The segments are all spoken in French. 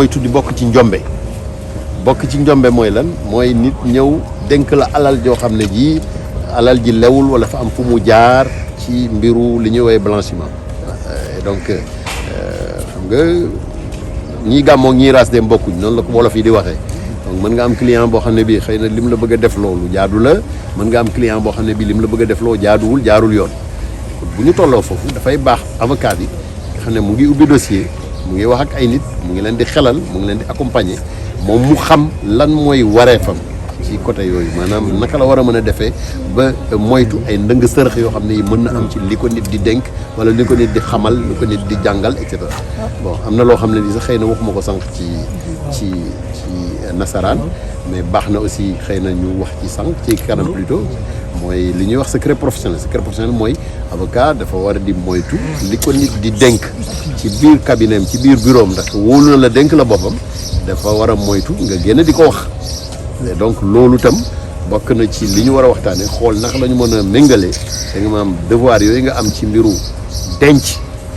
mooy tuddi bokk ci njombe mooy lan mooy nit ñëw dénk la alal joo xam ne ji alal ji lewul wala fa am fu mu jaar ci mbiru li ñuy woowee blanchiment donc xam nga ñii gàmmoog ñii raas dem bokkuñ noonu la ko wolof yi di waxee donc mën nga am client boo xam ne bii xëy na lim la bëgg a def loolu jaadu la mën nga am client boo xam ne bii lim la bëgg a def loo jaaduwul jaarul yoon bu ñu tolloo foofu dafay baax avocat bi nga xam ne mu ngi ubbi dossier mu ngi wax ak ay nit mu ngi leen di xelal mu ngi leen di accompagner moom mu xam lan mooy wareefam ci côté yooyu maanaam naka la war a mën a defee ba moytu ay ndëng sërëx yoo xam ne yi mën na am ci li ko nit di dénk wala li ko nit di xamal li ko nit di jàngal et cetera bon am na loo xam ne ni sax xëy na waxuma ko sànq ci nasaraan mais baax na aussi xëy na ñu wax ci sànq ci kanam plutôt mooy li ñuy wax secret professionnel mooy avocat dafa war a di moytu li ko nit di dénk ci biir cabinet am ci biir bureau am ndax wóolu na la dénk la boppam dafa war a moytu nga génn di ko wax donc loolu itam bokk na ci li ñu war a waxtaanee xool naka la ñu mën a méngale da nga maam devoir yooyu nga am ci mbiru denc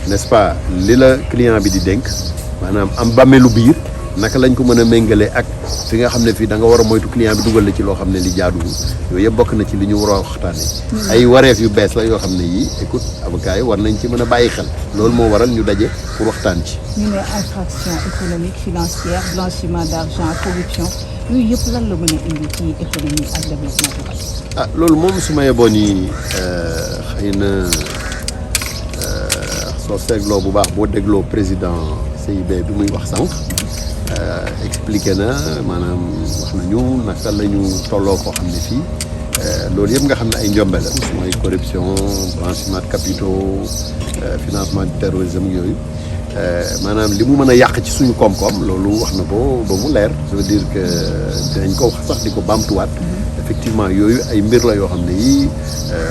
n'est-ce pas li la client bi di dénk maanaam am bàmmeelu biir naka lañ ko mën a méngale ak fi nga xam ne fii da nga war a moytu client bi dugal la ci loo xam ne li jaaduwul yooyu yëpp bokk na ci li ñu war a waxtaanee. ay wareef yu bees la yoo xam ne yii écoute avocat yi war nañ ci mën a bàyyi xel loolu moo waral ñu daje pour waxtaan ci. ñu ne infraction économique financière blanchiment d'argent corruption yooyu yëpp lan la mën a indi ci économie ak développement local. ah loolu moom su ma yeboo nii xëy na soo seetloo bu baax boo dégloo président CIB bi muy wax sànq. expliqué na maanaam wax nañu naka la ñu tolloo koo xam ne fii loolu yëpp nga xam ne ay njombe la mooy corruption blanchiment de capitaux financement du terrorisme yooyu maanaam li mu mën a yàq ci suñu koom-koom loolu wax na ko ba mu leer ça veut dire que dinañ ko wax sax di ko baamtuwaat effectivement yooyu ay mbir la yoo xam ne yii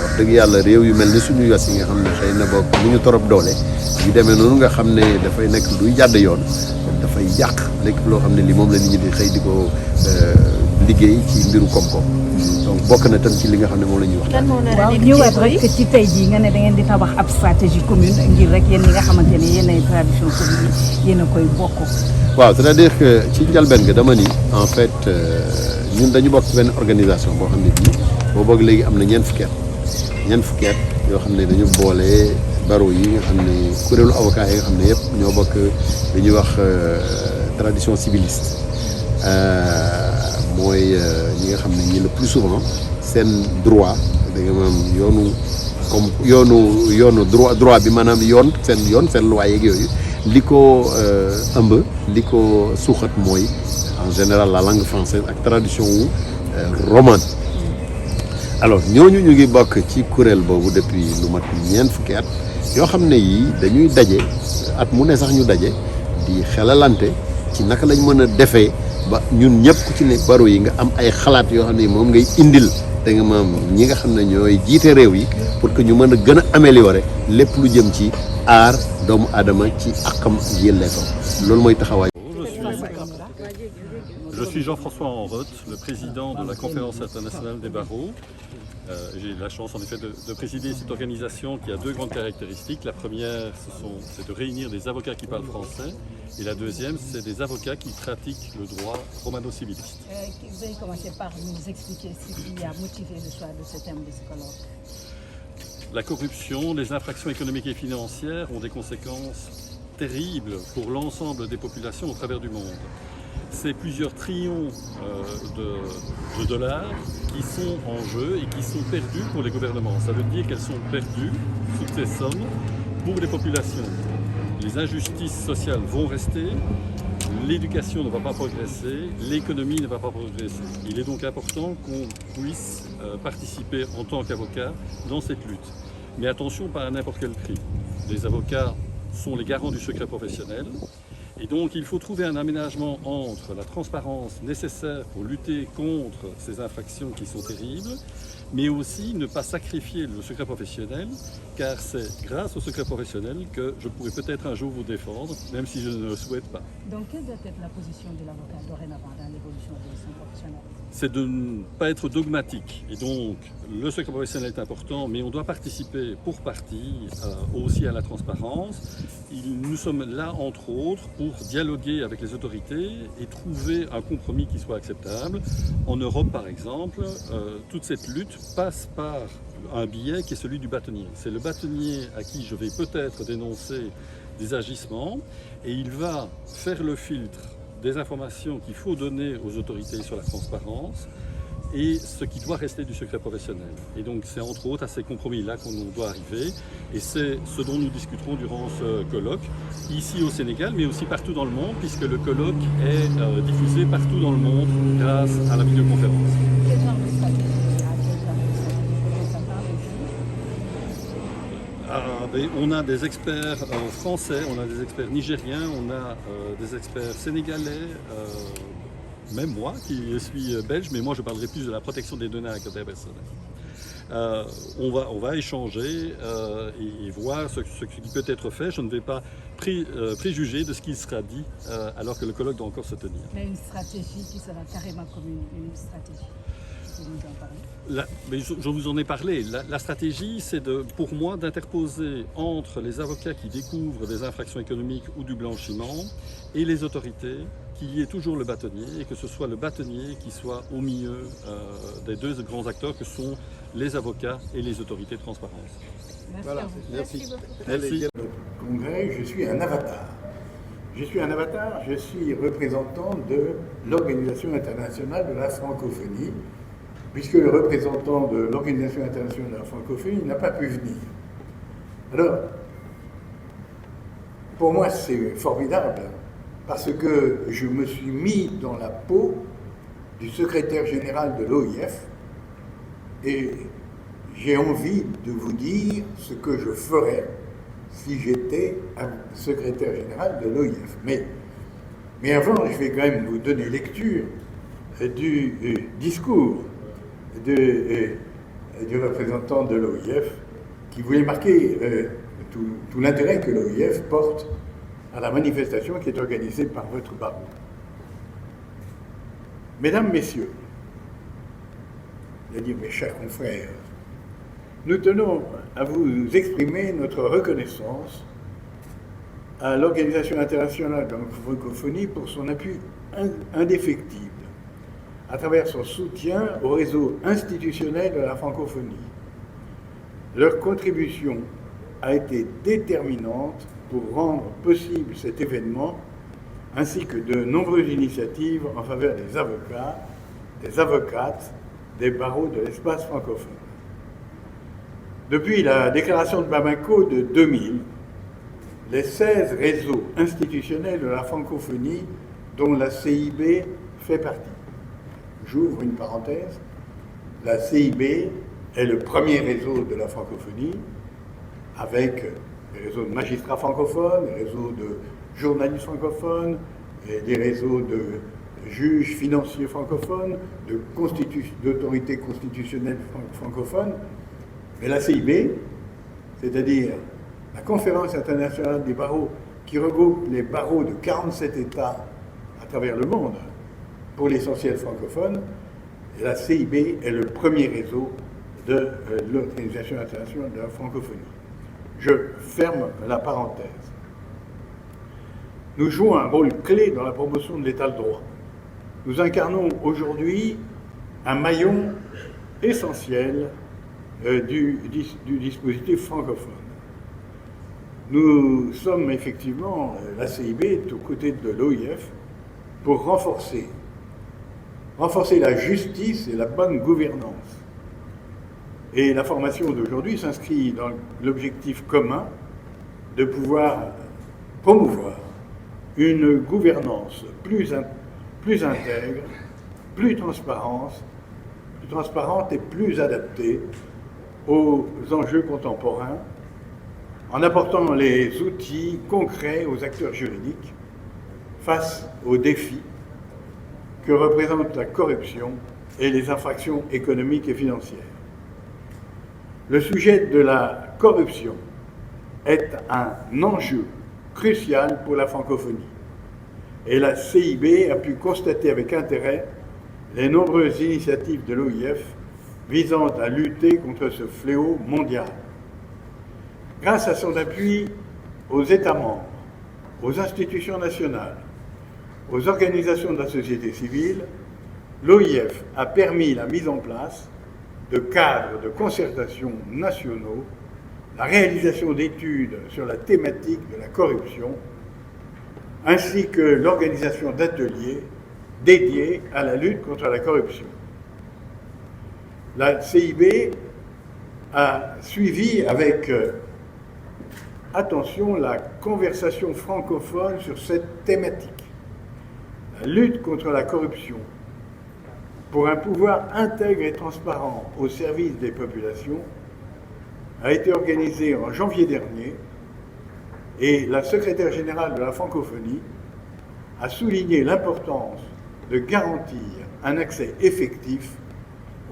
wax dëgg yàlla réew yu mel ni suñu yos yi nga xam ne xëy na boog mu ñu torop doole yu demee noonu nga xam ne dafay nekk luy jàdd yoon dafay yàq lépp loo xam ne li moom la nit ñi di xëy di ko liggéey ci mbiru koom-koom donc bokk na tam ci li nga xam ne moom la ñuy wax. waaw ñëwaat rek ci tey jii nga ne da ngeen di tabax ab stratégie commune ngir rek yéen ñi nga xamante ne yéen ay tradition commune yi yéen a koy bokk. waaw c'est-à-dire que ci njalbeen ga dama ni en fait ñun dañu bokk ci benn organisation boo xam ne bii boo boog léegi am na ñeent fukki at yoo xam ne dañu boole. baro yi nga xam ne kuréelu avocat yi nga xam ne yëpp ñoo bokk li ñuy wax tradition civiliste mooy ñi nga xam ne ñi le plus souvent seen droit da nga maam yoonu droit bi maanaam yoon seen loi yeeg yooyu li ko ëmb li ko suuxat mooy en général la langue française ak tradition wu romane alors ñooñu ñu ngi bokk ci kuréel boobu depuis lu mat ñeent fukki at yoo xam ne yii dañuy daje at mu ne sax ñu daje di xelalante ci naka lañ mën a defee ba ñun ñëpp ku ci ne baro yi nga am ay xalaat yoo xam ne moom ngay indil da nga maam ñi nga xam ne ñooy jiite réew yi pour que ñu mën a gën a améliorer lépp lu jëm ci aar doomu aadama ci àqam ak yelleefam loolu mooy taxawaay. Je suis Jean-François Enroth, le président de la Conférence internationale des barreaux. J'ai la chance en effet de présider cette organisation qui a deux grandes caractéristiques. La première, c'est de réunir des avocats qui parlent français. Et la deuxième, c'est des avocats qui pratiquent le droit romano-civiliste. Vous allez commencer par nous expliquer ce qui a motivé le choix de ce thème de ce colloque. La corruption, les infractions économiques et financières ont des conséquences terribles pour l'ensemble des populations au travers du monde. C'est plusieurs trillions de dollars qui sont en jeu et qui sont perdus pour les gouvernements. Ça veut dire qu'elles sont perdues, toutes ces sommes, pour les populations. Les injustices sociales vont rester, l'éducation ne va pas progresser, l'économie ne va pas progresser. Il est donc important qu'on puisse participer en tant qu'avocat dans cette lutte. Mais attention, pas à n'importe quel prix. Les avocats sont les garants du secret professionnel. Et donc il faut trouver un aménagement entre la transparence nécessaire pour lutter contre ces infractions qui sont terribles, mais aussi ne pas sacrifier le secret professionnel, car car c'est grâce au secret professionnel que je pourrais peut-être un jour vous défendre, même si je ne le souhaite pas. Donc, quelle doit être la position de l'avocat dorénavant dans l'évolution de son professionnel? C'est de ne pas être dogmatique. Et donc, le secret professionnel est important, mais on doit participer pour partie aussi à la transparence. Nous sommes là, entre autres, pour dialoguer avec les autorités et trouver un compromis qui soit acceptable. En Europe, par exemple, toute cette lutte passe par un biais qui est celui du bâtonnier. C'est le bâtonnier à qui je vais peut-être dénoncer des agissements et il va faire le filtre des informations qu'il faut donner aux autorités sur la transparence et ce qui doit rester du secret professionnel. Et donc c'est entre autres à ces compromis-là qu'on doit arriver et c'est ce dont nous discuterons durant ce colloque, ici au Sénégal, mais aussi partout dans le monde, puisque le colloque est diffusé partout dans le monde grâce à la vidéoconférence. Quel genre de stratégie? À quel genre de stratégie ça parle ici? On a des experts français, on a des experts nigériens, on a des experts sénégalais, même moi qui suis belge, mais moi je parlerai plus de la protection des données à caractère personnel. On va échanger et voir ce qui peut être fait. Je ne vais pas préjuger de ce qui sera dit alors que le colloque doit encore se tenir. Mais une stratégie qui sera carrément comme une stratégie. Vous nous en parlez? Mais je vous en ai parlé. La stratégie, c'est pour moi d'interposer entre les avocats qui découvrent des infractions économiques ou du blanchiment et les autorités, qu'il y ait toujours le bâtonnier et que ce soit le bâtonnier qui soit au milieu des deux grands acteurs que sont les avocats et les autorités de transparence. Merci Voilà, à vous. merci. Merci. Au Congrès, je suis un avatar. Je suis représentant de l'Organisation internationale de la francophonie, puisque le représentant de l'Organisation internationale de la francophonie n'a pas pu venir. Alors, pour moi, c'est formidable, parce que je me suis mis dans la peau du secrétaire général de l'OIF, et j'ai envie de vous dire ce que je ferais si j'étais un secrétaire général de l'OIF. Mais avant, je vais quand même vous donner lecture du discours du représentant de l'OIF qui voulait marquer tout l'intérêt que l'OIF porte à la manifestation qui est organisée par votre barreau. Mesdames, Messieurs, il a dit mes chers confrères, nous tenons à vous exprimer notre reconnaissance à l'Organisation internationale de la francophonie pour son appui indéfectible à travers son soutien au réseau institutionnel de la francophonie. Leur contribution a été déterminante pour rendre possible cet événement, ainsi que de nombreuses initiatives en faveur des avocats, des avocates, des barreaux de l'espace francophone. Depuis la déclaration de Bamako de 2000, les 16 réseaux institutionnels de la francophonie dont la CIB fait partie. J'ouvre une parenthèse. La CIB est le premier réseau de la francophonie avec des réseaux de magistrats francophones, des réseaux de journalistes francophones, et des réseaux de juges financiers francophones, d'autorités constitutionnelles francophones. Mais la CIB, c'est-à-dire la Conférence internationale des barreaux, qui regroupe les barreaux de 47 États à travers le monde, pour l'essentiel francophone, et la CIB est le premier réseau de l'Organisation internationale de la francophonie. Je ferme la parenthèse. Nous jouons un rôle clé dans la promotion de l'état de droit. Nous incarnons aujourd'hui un maillon essentiel du dispositif francophone. Nous sommes effectivement, la CIB est aux côtés de l'OIF pour renforcer la justice et la bonne gouvernance. Et la formation d'aujourd'hui s'inscrit dans l'objectif commun de pouvoir promouvoir une gouvernance plus intègre, plus transparente et plus adaptée aux enjeux contemporains, en apportant les outils concrets aux acteurs juridiques face aux défis que représentent la corruption et les infractions économiques et financières. Le sujet de la corruption est un enjeu crucial pour la francophonie. Et la CIB a pu constater avec intérêt les nombreuses initiatives de l'OIF visant à lutter contre ce fléau mondial. Grâce à son appui aux États membres, aux institutions nationales, aux organisations de la société civile, l'OIF a permis la mise en place de cadres de concertation nationaux, la réalisation d'études sur la thématique de la corruption, ainsi que l'organisation d'ateliers dédiés à la lutte contre la corruption. La CIB a suivi avec attention la conversation francophone sur cette thématique. La lutte contre la corruption pour un pouvoir intègre et transparent au service des populations a été organisée en janvier dernier et la secrétaire générale de la francophonie a souligné l'importance de garantir un accès effectif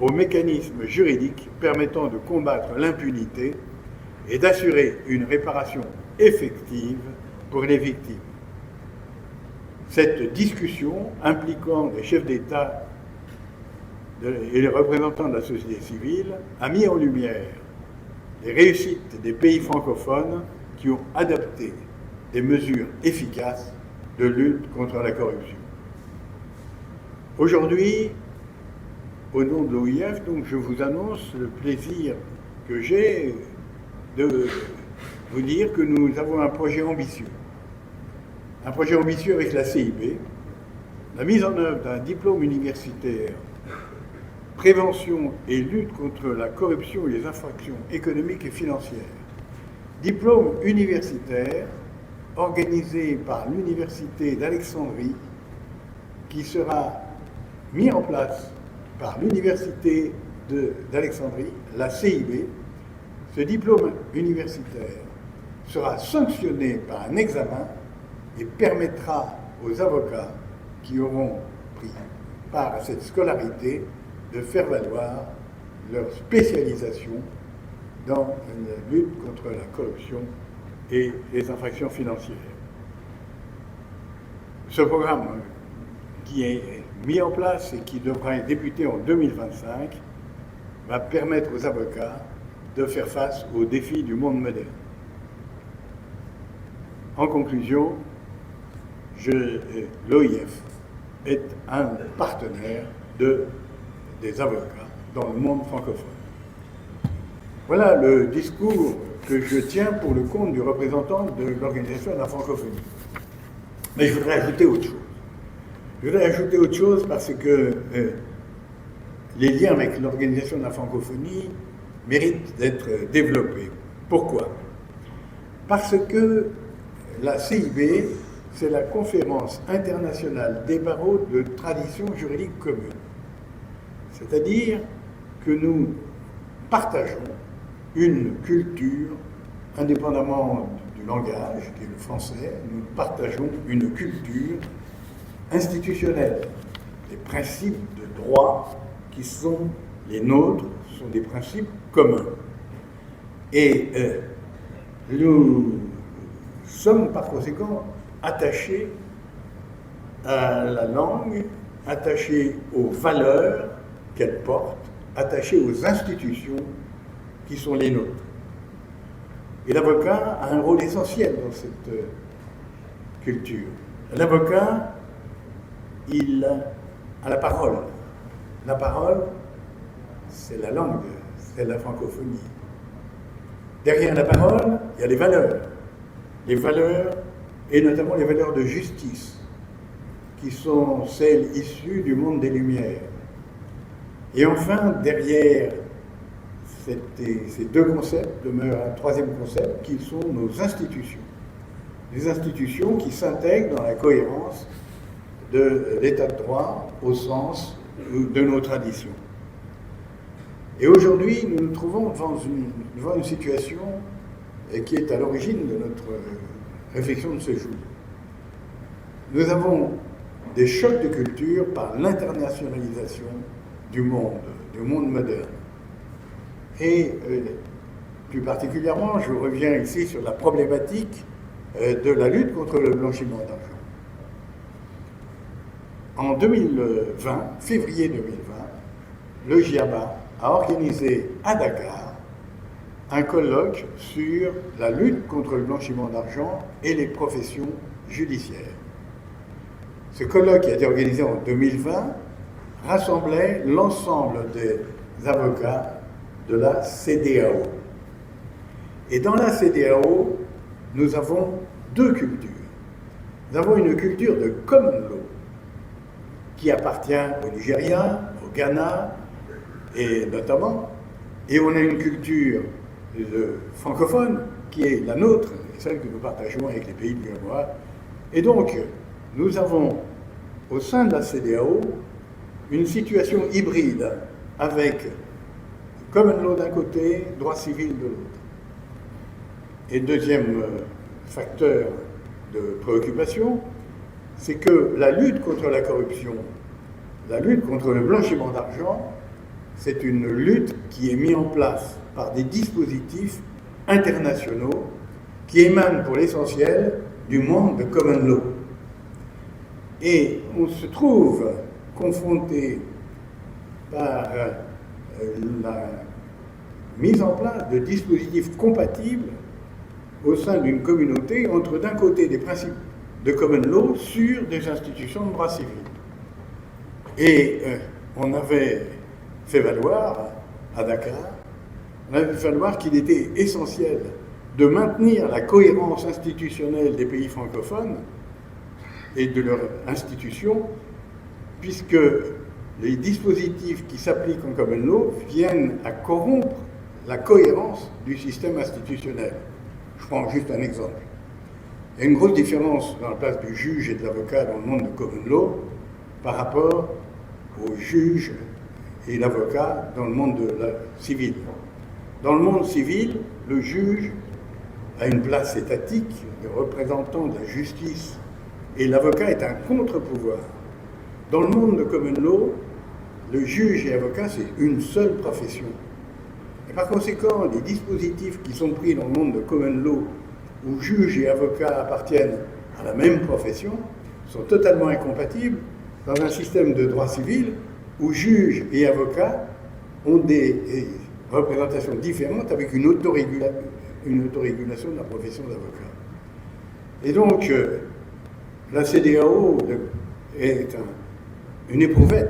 aux mécanismes juridiques permettant de combattre l'impunité et d'assurer une réparation effective pour les victimes. Cette discussion impliquant les chefs d'État et les représentants de la société civile a mis en lumière les réussites des pays francophones qui ont adopté des mesures efficaces de lutte contre la corruption. Aujourd'hui, au nom de l'OIF, donc, je vous annonce le plaisir que j'ai de vous dire que nous avons un projet ambitieux. Un projet ambitieux avec la CIB, la mise en œuvre d'un diplôme universitaire prévention et lutte contre la corruption et les infractions économiques et financières. Diplôme universitaire organisé par l'Université d'Alexandrie qui sera mis en place par l'Université d'Alexandrie, la CIB. Ce diplôme universitaire sera sanctionné par un examen et permettra aux avocats qui auront pris part à cette scolarité de faire valoir leur spécialisation dans la lutte contre la corruption et les infractions financières. Ce programme qui est mis en place et qui devra débuter en 2025 va permettre aux avocats de faire face aux défis du monde moderne. En conclusion, l'OIF est un partenaire des avocats dans le monde francophone. Voilà le discours que je tiens pour le compte du représentant de l'Organisation de la francophonie. Mais je voudrais ajouter autre chose. Je voudrais ajouter autre chose parce que les liens avec l'Organisation de la francophonie méritent d'être développés. Pourquoi? Parce que la CIB, c'est la conférence internationale des barreaux de tradition juridique commune. C'est-à-dire que nous partageons une culture, indépendamment du langage, qui est le français, nous partageons une culture institutionnelle. Les principes de droit qui sont les nôtres sont des principes communs. Et nous sommes par conséquent attachés à la langue, attachés aux valeurs qu'elle porte, attachés aux institutions qui sont les nôtres. Et l'avocat a un rôle essentiel dans cette culture. L'avocat, il a la parole. La parole, c'est la langue, c'est la francophonie. Derrière la parole, il y a les valeurs. Les valeurs, et notamment les valeurs de justice, qui sont celles issues du monde des Lumières. Et enfin, derrière ces deux concepts, demeure un troisième concept, qui sont nos institutions. Les institutions qui s'intègrent dans la cohérence de l'état de droit au sens de nos traditions. Et aujourd'hui, nous nous trouvons devant une situation qui est à l'origine de notre réflexion de ce jour. Nous avons des chocs de culture par l'internationalisation du monde moderne. Et Plus particulièrement, je reviens ici sur la problématique de la lutte contre le blanchiment d'argent. En 2020, février 2020, le GIABA a organisé à Dakar un colloque sur la lutte contre le blanchiment d'argent et les professions judiciaires. Ce colloque, qui a été organisé en 2020, rassemblait l'ensemble des avocats de la CEDEAO. Et dans la CEDEAO, nous avons deux cultures. Nous avons une culture de common law, qui appartient au Nigeria, au Ghana, et notamment, et on a une culture francophone qui est la nôtre, celle que nous partageons avec les pays du Gabon. Et donc, nous avons au sein de la CEDEAO une situation hybride avec common law d'un côté, droit civil de l'autre. Et deuxième facteur de préoccupation, c'est que la lutte contre la corruption, la lutte contre le blanchiment d'argent, c'est une lutte qui est mise en place par des dispositifs internationaux qui émanent pour l'essentiel du monde de common law. Et on se trouve confronté par la mise en place de dispositifs compatibles au sein d'une communauté entre d'un côté des principes de common law sur des institutions de droit civil. Et on avait fait valoir à Dakar, on avait fait valoir qu'il était essentiel de maintenir la cohérence institutionnelle des pays francophones et de leurs institutions, puisque les dispositifs qui s'appliquent en common law viennent à corrompre la cohérence du système institutionnel. Je prends juste un exemple. Il y a une grosse différence dans la place du juge et de l'avocat dans le monde de common law par rapport au juge et l'avocat dans le monde civil. Dans le monde civil, le juge a une place étatique de représentant de la justice et l'avocat est un contre-pouvoir. Dans le monde de common law, le juge et l'avocat, c'est une seule profession. Et par conséquent, les dispositifs qui sont pris dans le monde de common law, où juge et avocat appartiennent à la même profession, sont totalement incompatibles dans un système de droit civil où juge et avocat ont des représentations différentes avec une autorégulation de la profession d'avocat. Et donc, la CEDEAO est une éprouvette